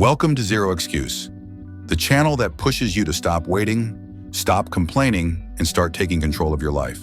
Welcome to Zero Excuse, the channel that pushes you to stop waiting, stop complaining, and start taking control of your life.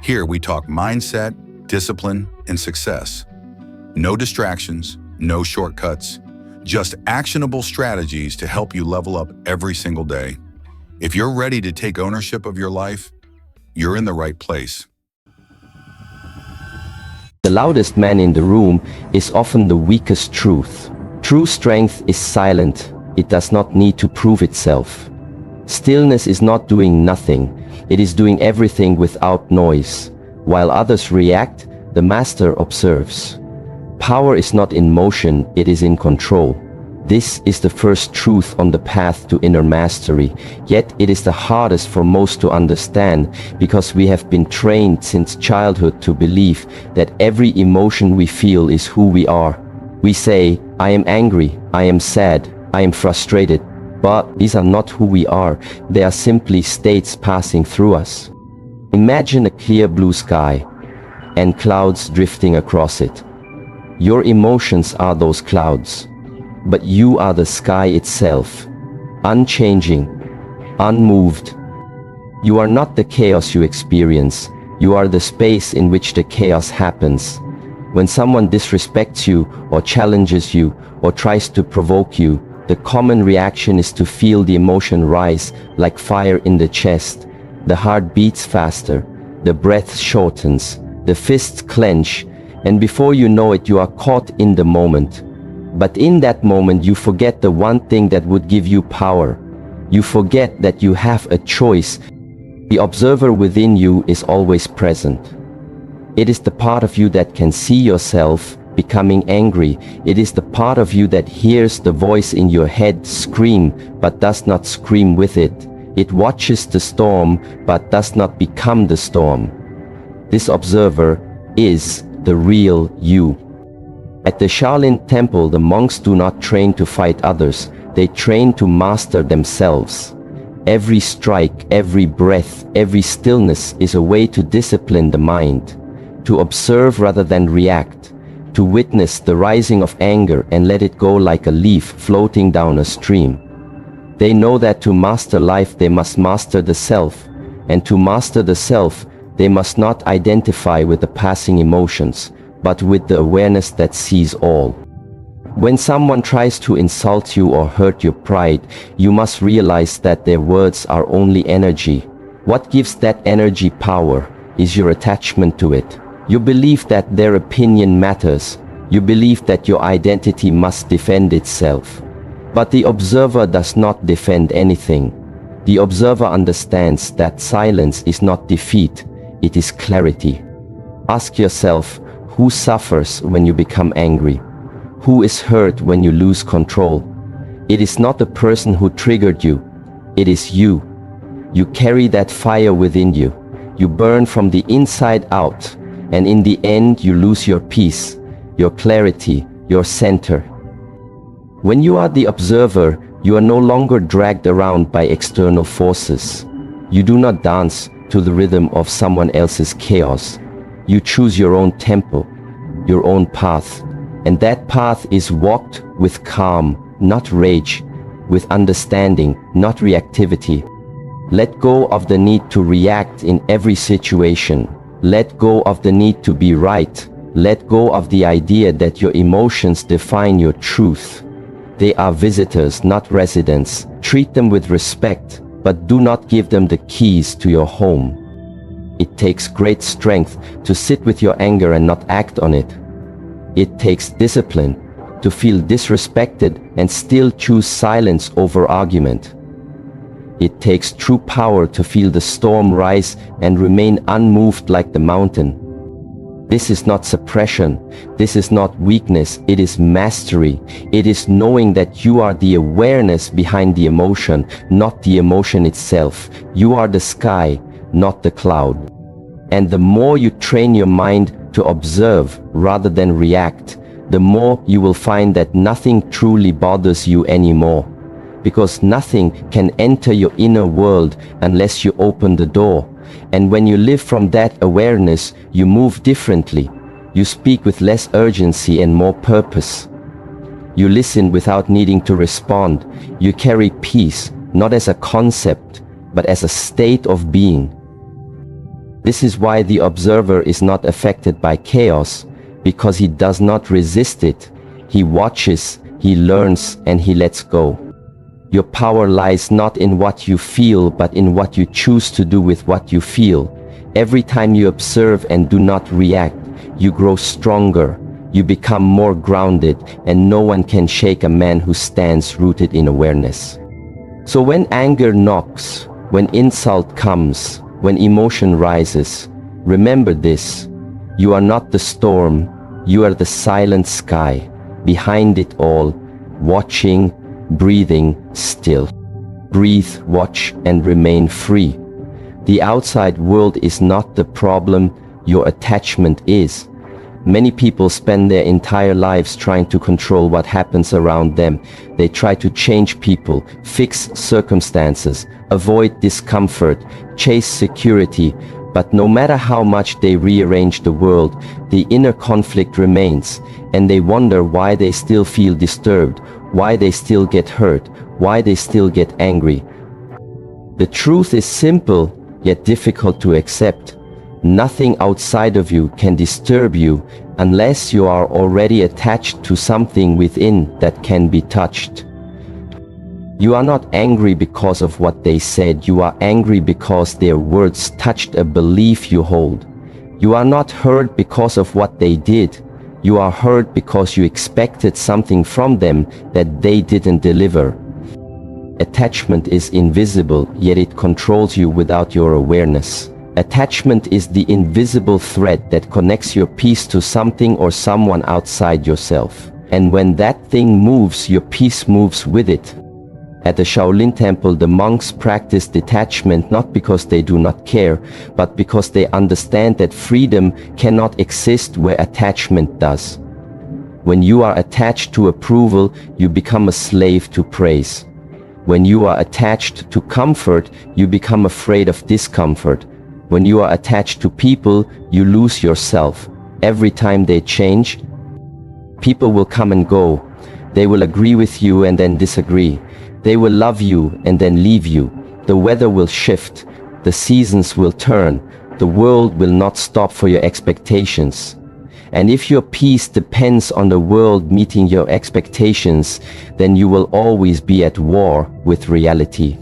Here we talk mindset, discipline, and success. No distractions, no shortcuts, just actionable strategies to help you level up every single day. If you're ready to take ownership of your life, you're in the right place. The loudest man in the room is often the weakest truth. True strength is silent. It does not need to prove itself. Stillness is not doing nothing. It is doing everything without noise. While others react, the master observes. Power is not in motion, it is in control. This is the first truth on the path to inner mastery, yet it is the hardest for most to understand because we have been trained since childhood to believe that every emotion we feel is who we are. We say, I am angry, I am sad, I am frustrated, but these are not who we are, they are simply states passing through us. Imagine a clear blue sky and clouds drifting across it. Your emotions are those clouds. But you are the sky itself, unchanging, unmoved. You are not the chaos you experience, you are the space in which the chaos happens. When someone disrespects you, or challenges you, or tries to provoke you, the common reaction is to feel the emotion rise like fire in the chest. The heart beats faster, the breath shortens, the fists clench, and before you know it, you are caught in the moment. But in that moment you forget the one thing that would give you power. You forget that you have a choice. The observer within you is always present. It is the part of you that can see yourself becoming angry. It is the part of you that hears the voice in your head scream, but does not scream with it. It watches the storm, but does not become the storm. This observer is the real you. At the Shaolin temple, the monks do not train to fight others, they train to master themselves. Every strike, every breath, every stillness is a way to discipline the mind, to observe rather than react, to witness the rising of anger and let it go like a leaf floating down a stream. They know that to master life they must master the self, and to master the self they must not identify with the passing emotions, but with the awareness that sees all. When someone tries to insult you or hurt your pride, you must realize that their words are only energy. What gives that energy power is your attachment to it. You believe that their opinion matters. You believe that your identity must defend itself. But the observer does not defend anything. The observer understands that silence is not defeat, it is clarity. Ask yourself, who suffers when you become angry? Who is hurt when you lose control? It is not the person who triggered you. It is you. You carry that fire within you. You burn from the inside out, and in the end you lose your peace, your clarity, your center. When you are the observer, you are no longer dragged around by external forces. You do not dance to the rhythm of someone else's chaos. You choose your own tempo, your own path, and that path is walked with calm, not rage, with understanding, not reactivity. Let go of the need to react in every situation. Let go of the need to be right. Let go of the idea that your emotions define your truth. They are visitors, not residents. Treat them with respect, but do not give them the keys to your home. It takes great strength to sit with your anger and not act on it. It takes discipline to feel disrespected and still choose silence over argument. It takes true power to feel the storm rise and remain unmoved like the mountain. This is not suppression, this is not weakness, it is mastery. It is knowing that you are the awareness behind the emotion, not the emotion itself. You are the sky, not the cloud. And the more you train your mind to observe rather than react, the more you will find that nothing truly bothers you anymore. Because nothing can enter your inner world unless you open the door. And when you live from that awareness, you move differently. You speak with less urgency and more purpose. You listen without needing to respond. You carry peace, not as a concept, but as a state of being. This is why the observer is not affected by chaos, because he does not resist it. He watches, he learns, and he lets go. Your power lies not in what you feel, but in what you choose to do with what you feel. Every time you observe and do not react, you grow stronger, you become more grounded, and no one can shake a man who stands rooted in awareness. So when anger knocks, when insult comes, when emotion rises, remember this: you are not the storm, you are the silent sky, behind it all, watching, breathing, still. Breathe, watch, and remain free. The outside world is not the problem, your attachment is. Many people spend their entire lives trying to control what happens around them. They try to change people, fix circumstances, avoid discomfort, chase security, but no matter how much they rearrange the world, the inner conflict remains, and they wonder why they still feel disturbed, why they still get hurt, why they still get angry. The truth is simple, yet difficult to accept. Nothing outside of you can disturb you unless you are already attached to something within that can be touched. You are not angry because of what they said, you are angry because their words touched a belief you hold. You are not hurt because of what they did, you are hurt because you expected something from them that they didn't deliver. Attachment is invisible, yet it controls you without your awareness. Attachment is the invisible thread that connects your peace to something or someone outside yourself. And when that thing moves, your peace moves with it. At the Shaolin temple, the monks practice detachment not because they do not care, but because they understand that freedom cannot exist where attachment does. When you are attached to approval, you become a slave to praise. When you are attached to comfort, you become afraid of discomfort. When you are attached to people, you lose yourself. Every time they change, people will come and go. They will agree with you and then disagree. They will love you and then leave you. The weather will shift. The seasons will turn. The world will not stop for your expectations. And if your peace depends on the world meeting your expectations, then you will always be at war with reality.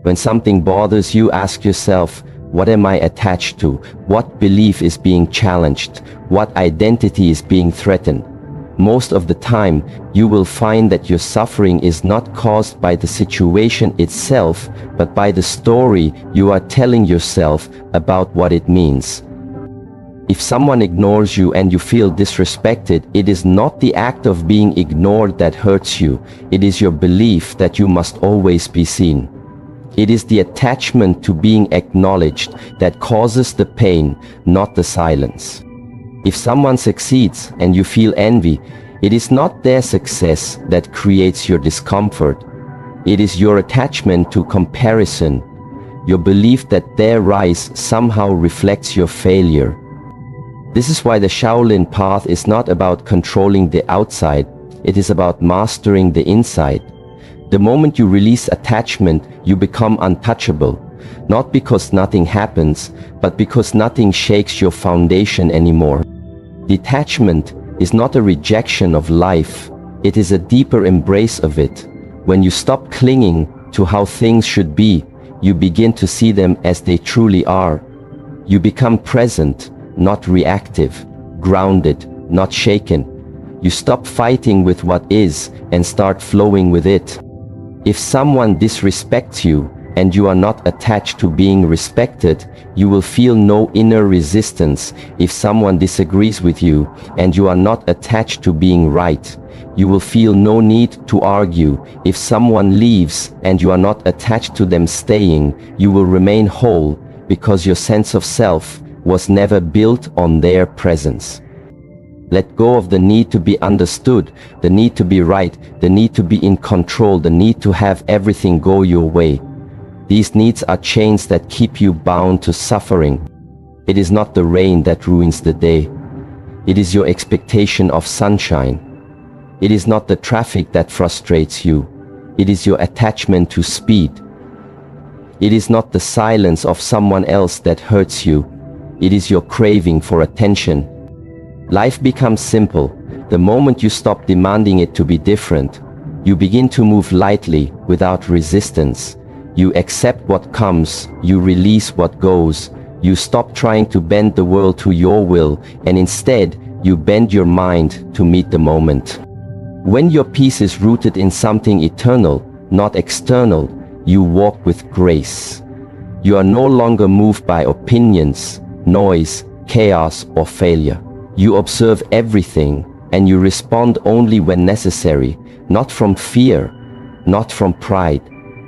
When something bothers you, ask yourself, what am I attached to? What belief is being challenged? What identity is being threatened? Most of the time, you will find that your suffering is not caused by the situation itself, but by the story you are telling yourself about what it means. If someone ignores you and you feel disrespected, it is not the act of being ignored that hurts you. It is your belief that you must always be seen. It is the attachment to being acknowledged that causes the pain, not the silence. If someone succeeds and you feel envy, it is not their success that creates your discomfort. It is your attachment to comparison, your belief that their rise somehow reflects your failure. This is why the Shaolin path is not about controlling the outside, it is about mastering the inside. The moment you release attachment, you become untouchable, not because nothing happens, but because nothing shakes your foundation anymore. Detachment is not a rejection of life, it is a deeper embrace of it. When you stop clinging to how things should be, you begin to see them as they truly are. You become present, not reactive, grounded, not shaken. You stop fighting with what is and start flowing with it. If someone disrespects you and you are not attached to being respected, you will feel no inner resistance. If someone disagrees with you and you are not attached to being right, you will feel no need to argue. If someone leaves and you are not attached to them staying, you will remain whole because your sense of self was never built on their presence. Let go of the need to be understood, the need to be right, the need to be in control, the need to have everything go your way. These needs are chains that keep you bound to suffering. It is not the rain that ruins the day. It is your expectation of sunshine. It is not the traffic that frustrates you. It is your attachment to speed. It is not the silence of someone else that hurts you. It is your craving for attention. Life becomes simple the moment you stop demanding it to be different. You begin to move lightly, without resistance. You accept what comes, you release what goes. You stop trying to bend the world to your will, and instead, you bend your mind to meet the moment. When your peace is rooted in something eternal, not external, you walk with grace. You are no longer moved by opinions, noise, chaos, or failure. You observe everything, and you respond only when necessary, not from fear, not from pride,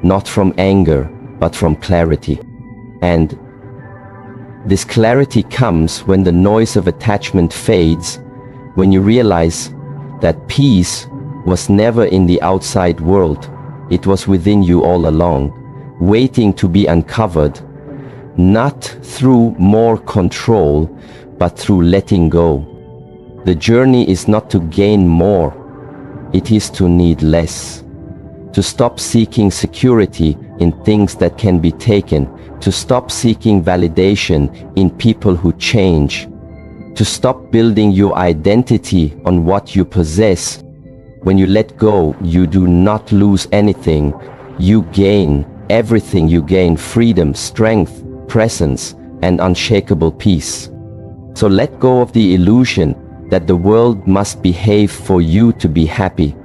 not from anger, but from clarity. And this clarity comes when the noise of attachment fades, when you realize that peace was never in the outside world. It was within you all along, waiting to be uncovered, not through more control, but through letting go. The journey is not to gain more, it is to need less. To stop seeking security in things that can be taken, to stop seeking validation in people who change, to stop building your identity on what you possess. When you let go, you do not lose anything. You gain everything. You gain freedom, strength, presence, and unshakable peace. So let go of the illusion that the world must behave for you to be happy.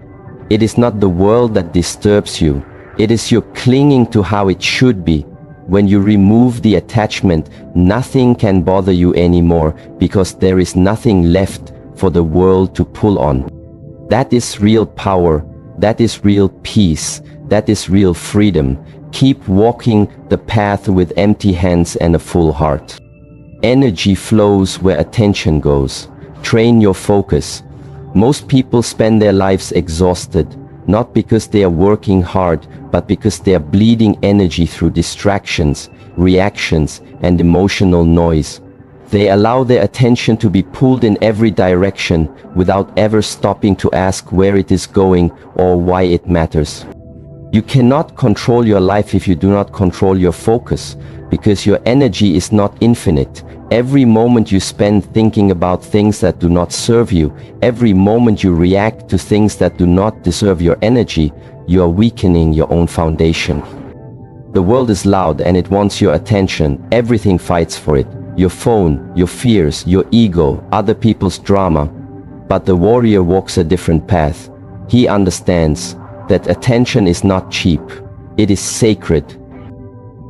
It is not the world that disturbs you. It is your clinging to how it should be. When you remove the attachment, nothing can bother you anymore because there is nothing left for the world to pull on. That is real power. That is real peace. That is real freedom. Keep walking the path with empty hands and a full heart. Energy flows where attention goes. Train your focus. Most people spend their lives exhausted, not because they are working hard, but because they are bleeding energy through distractions, reactions, and emotional noise. They allow their attention to be pulled in every direction without ever stopping to ask where it is going or why it matters. You cannot control your life if you do not control your focus, because your energy is not infinite. Every moment you spend thinking about things that do not serve you, every moment you react to things that do not deserve your energy, you are weakening your own foundation. The world is loud and it wants your attention. Everything fights for it. Your phone, your fears, your ego, other people's drama. But the warrior walks a different path. He understands that attention is not cheap. It is sacred.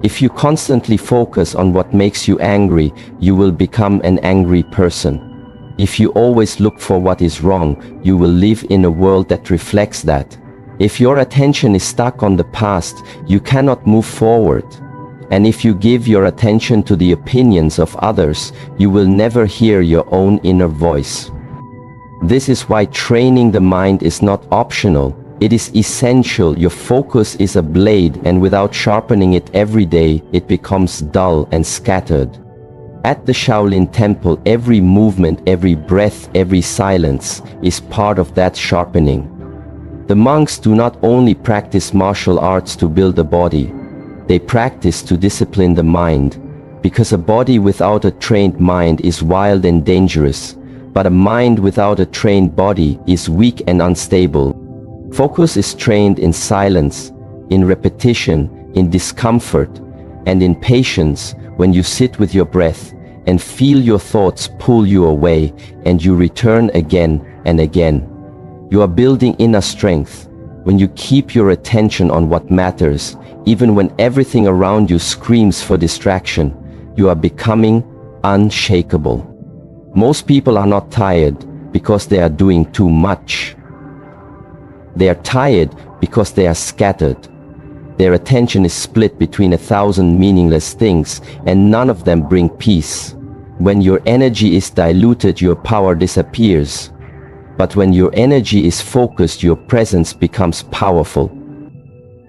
If you constantly focus on what makes you angry, you will become an angry person. If you always look for what is wrong, you will live in a world that reflects that. If your attention is stuck on the past, you cannot move forward. And if you give your attention to the opinions of others, you will never hear your own inner voice. This is why training the mind is not optional. It is essential. Your focus is a blade, and without sharpening it every day, it becomes dull and scattered. At the Shaolin temple, every movement, every breath, every silence is part of that sharpening. The monks do not only practice martial arts to build a body, they practice to discipline the mind, because a body without a trained mind is wild and dangerous, but a mind without a trained body is weak and unstable. Focus is trained in silence, in repetition, in discomfort, and in patience when you sit with your breath and feel your thoughts pull you away and you return again and again. You are building inner strength when you keep your attention on what matters, even when everything around you screams for distraction. You are becoming unshakable. Most people are not tired because they are doing too much. They are tired because they are scattered. Their attention is split between 1,000 meaningless things, and none of them bring peace. When your energy is diluted, your power disappears. But when your energy is focused, your presence becomes powerful.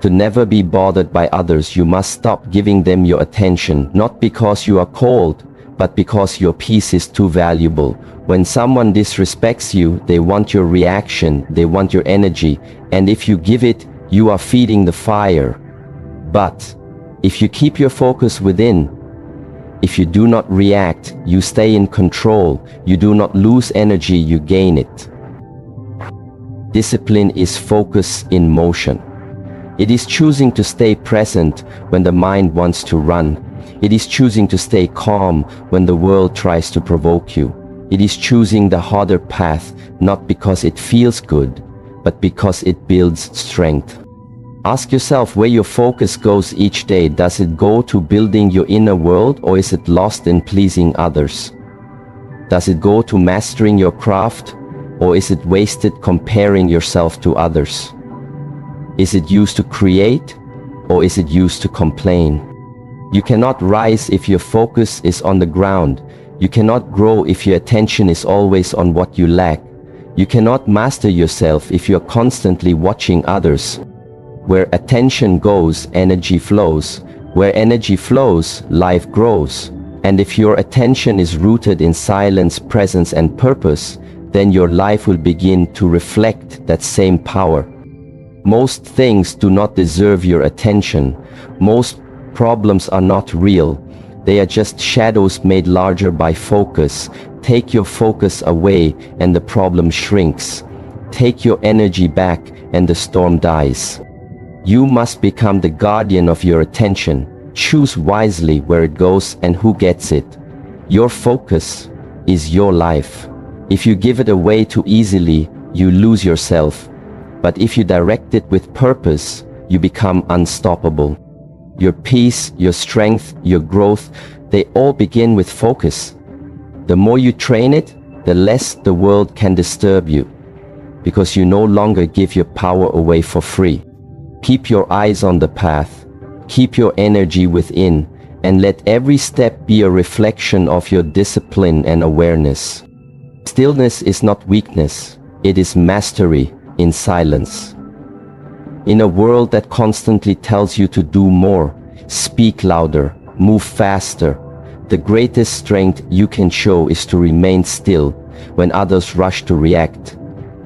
To never be bothered by others, you must stop giving them your attention, not because you are cold, but because your peace is too valuable. When someone disrespects you, they want your reaction, they want your energy, and if you give it, you are feeding the fire. But if you keep your focus within, if you do not react, you stay in control, you do not lose energy, you gain it. Discipline is focus in motion. It is choosing to stay present when the mind wants to run. It is choosing to stay calm when the world tries to provoke you. It is choosing the harder path, not because it feels good, but because it builds strength. Ask yourself where your focus goes each day. Does it go to building your inner world, or is it lost in pleasing others? Does it go to mastering your craft, or is it wasted comparing yourself to others? Is it used to create, or is it used to complain? You cannot rise if your focus is on the ground. You cannot grow if your attention is always on what you lack. You cannot master yourself if you are constantly watching others. Where attention goes, energy flows. Where energy flows, life grows. And if your attention is rooted in silence, presence, and purpose, then your life will begin to reflect that same power. Most things do not deserve your attention. Most problems are not real. They are just shadows made larger by focus. Take your focus away and the problem shrinks. Take your energy back and the storm dies. You must become the guardian of your attention. Choose wisely where it goes and who gets it. Your focus is your life. If you give it away too easily, you lose yourself. But if you direct it with purpose, you become unstoppable. Your peace, your strength, your growth, they all begin with focus. The more you train it, the less the world can disturb you, because you no longer give your power away for free. Keep your eyes on the path, keep your energy within, and let every step be a reflection of your discipline and awareness. Stillness is not weakness, it is mastery in silence. In a world that constantly tells you to do more, speak louder, move faster, the greatest strength you can show is to remain still when others rush to react,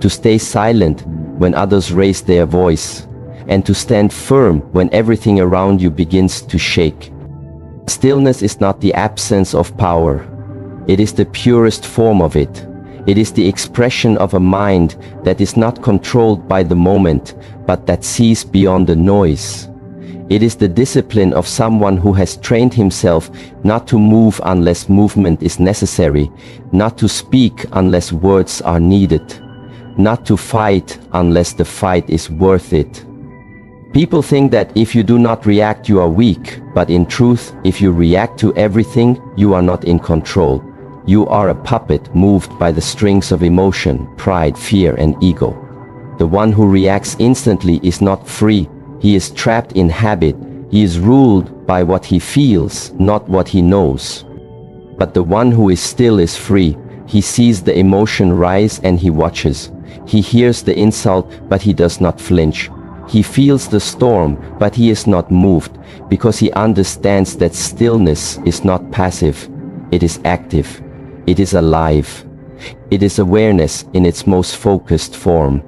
to stay silent when others raise their voice, and to stand firm when everything around you begins to shake. Stillness is not the absence of power. It is the purest form of it. It is the expression of a mind that is not controlled by the moment, but that sees beyond the noise. It is the discipline of someone who has trained himself not to move unless movement is necessary, not to speak unless words are needed, not to fight unless the fight is worth it. People think that if you do not react, you are weak, but in truth, if you react to everything, you are not in control. You are a puppet moved by the strings of emotion, pride, fear, and ego. The one who reacts instantly is not free. He is trapped in habit. He is ruled by what he feels, not what he knows. But the one who is still is free. He sees the emotion rise and he watches. He hears the insult, but he does not flinch. He feels the storm, but he is not moved, because he understands that stillness is not passive. It is active. It is alive. It is awareness in its most focused form.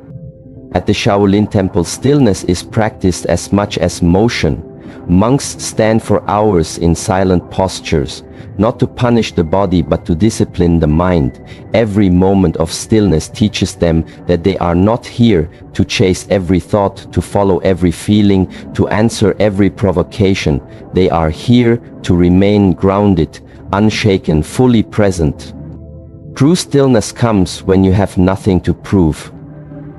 At the Shaolin temple, stillness is practiced as much as motion. Monks stand for hours in silent postures, not to punish the body but to discipline the mind. Every moment of stillness teaches them that they are not here to chase every thought, to follow every feeling, to answer every provocation. They are here to remain grounded, unshaken, fully present. True stillness comes when you have nothing to prove,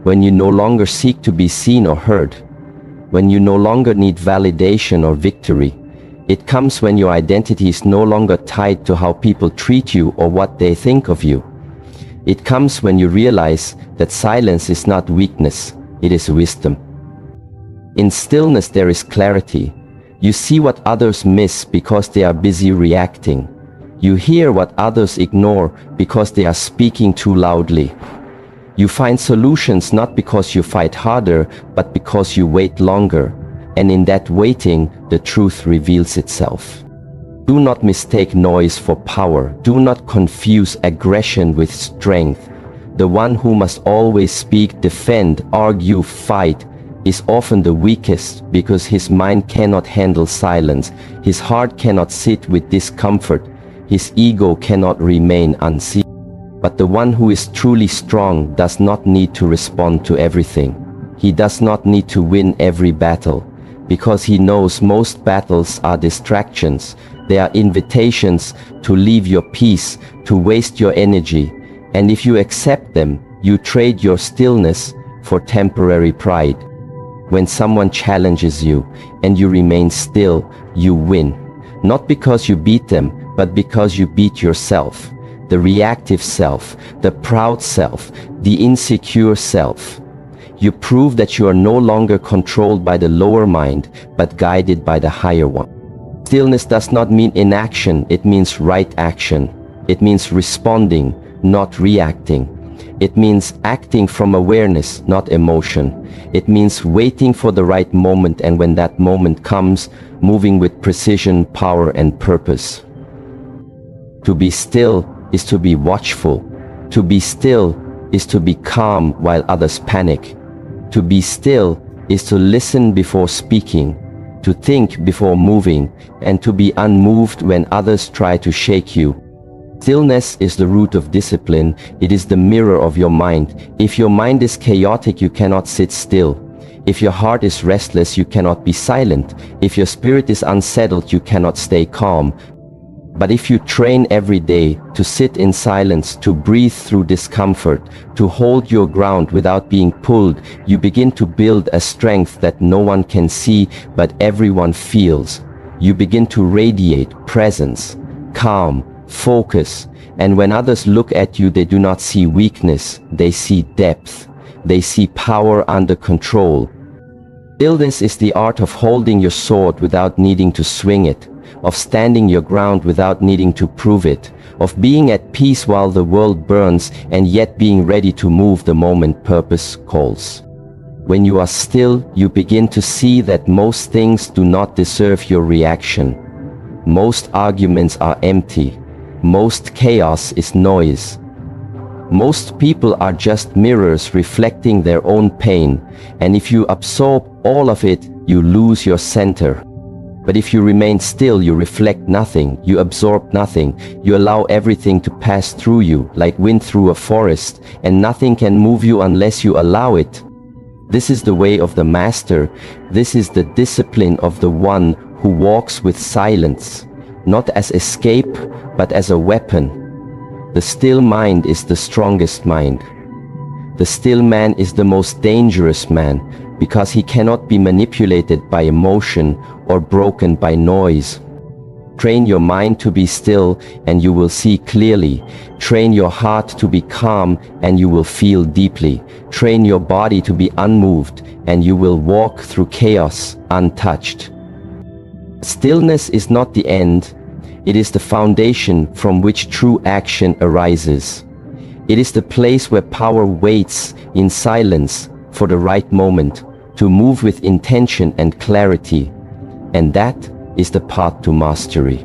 when you no longer seek to be seen or heard, when you no longer need validation or victory. It comes when your identity is no longer tied to how people treat you or what they think of you. It comes when you realize that silence is not weakness, it is wisdom. In stillness there is clarity. You see what others miss because they are busy reacting. You hear what others ignore because they are speaking too loudly. You find solutions not because you fight harder, but because you wait longer. And in that waiting, the truth reveals itself. Do not mistake noise for power. Do not confuse aggression with strength. The one who must always speak, defend, argue, fight is often the weakest because his mind cannot handle silence. His heart cannot sit with discomfort. His ego cannot remain unseen. But the one who is truly strong does not need to respond to everything. He does not need to win every battle, because he knows most battles are distractions. They are invitations to leave your peace, to waste your energy. And if you accept them, you trade your stillness for temporary pride. When someone challenges you and you remain still, you win. Not because you beat them, but because you beat yourself. The reactive self, the proud self, the insecure self. You prove that you are no longer controlled by the lower mind, but guided by the higher one. Stillness does not mean inaction, it means right action. It means responding, not reacting. It means acting from awareness, not emotion. It means waiting for the right moment, and when that moment comes, moving with precision, power, and purpose. To be still is to be watchful. To be still is to be calm while others panic. To be still is to listen before speaking, to think before moving, and to be unmoved when others try to shake you. Stillness is the root of discipline. It is the mirror of your mind. If your mind is chaotic, you cannot sit still. If your heart is restless, you cannot be silent. If your spirit is unsettled, you cannot stay calm. But if you train every day to sit in silence, to breathe through discomfort, to hold your ground without being pulled, you begin to build a strength that no one can see but everyone feels. You begin to radiate presence, calm, focus, and when others look at you, they do not see weakness, they see depth. They see power under control. Stillness is the art of holding your sword without needing to swing it, of standing your ground without needing to prove it, of being at peace while the world burns and yet being ready to move the moment purpose calls. When you are still, you begin to see that most things do not deserve your reaction. Most arguments are empty. Most chaos is noise. Most people are just mirrors reflecting their own pain, and if you absorb all of it, you lose your center. But if you remain still, you reflect nothing, you absorb nothing, you allow everything to pass through you, like wind through a forest, and nothing can move you unless you allow it. This is the way of the master. This is the discipline of the one who walks with silence, not as escape, but as a weapon. The still mind is the strongest mind. The still man is the most dangerous man, because he cannot be manipulated by emotion or broken by noise. Train your mind to be still and you will see clearly. Train your heart to be calm and you will feel deeply. Train your body to be unmoved and you will walk through chaos untouched. Stillness is not the end. It is the foundation from which true action arises. It is the place where power waits in silence for the right moment to move with intention and clarity. And that is the path to mastery.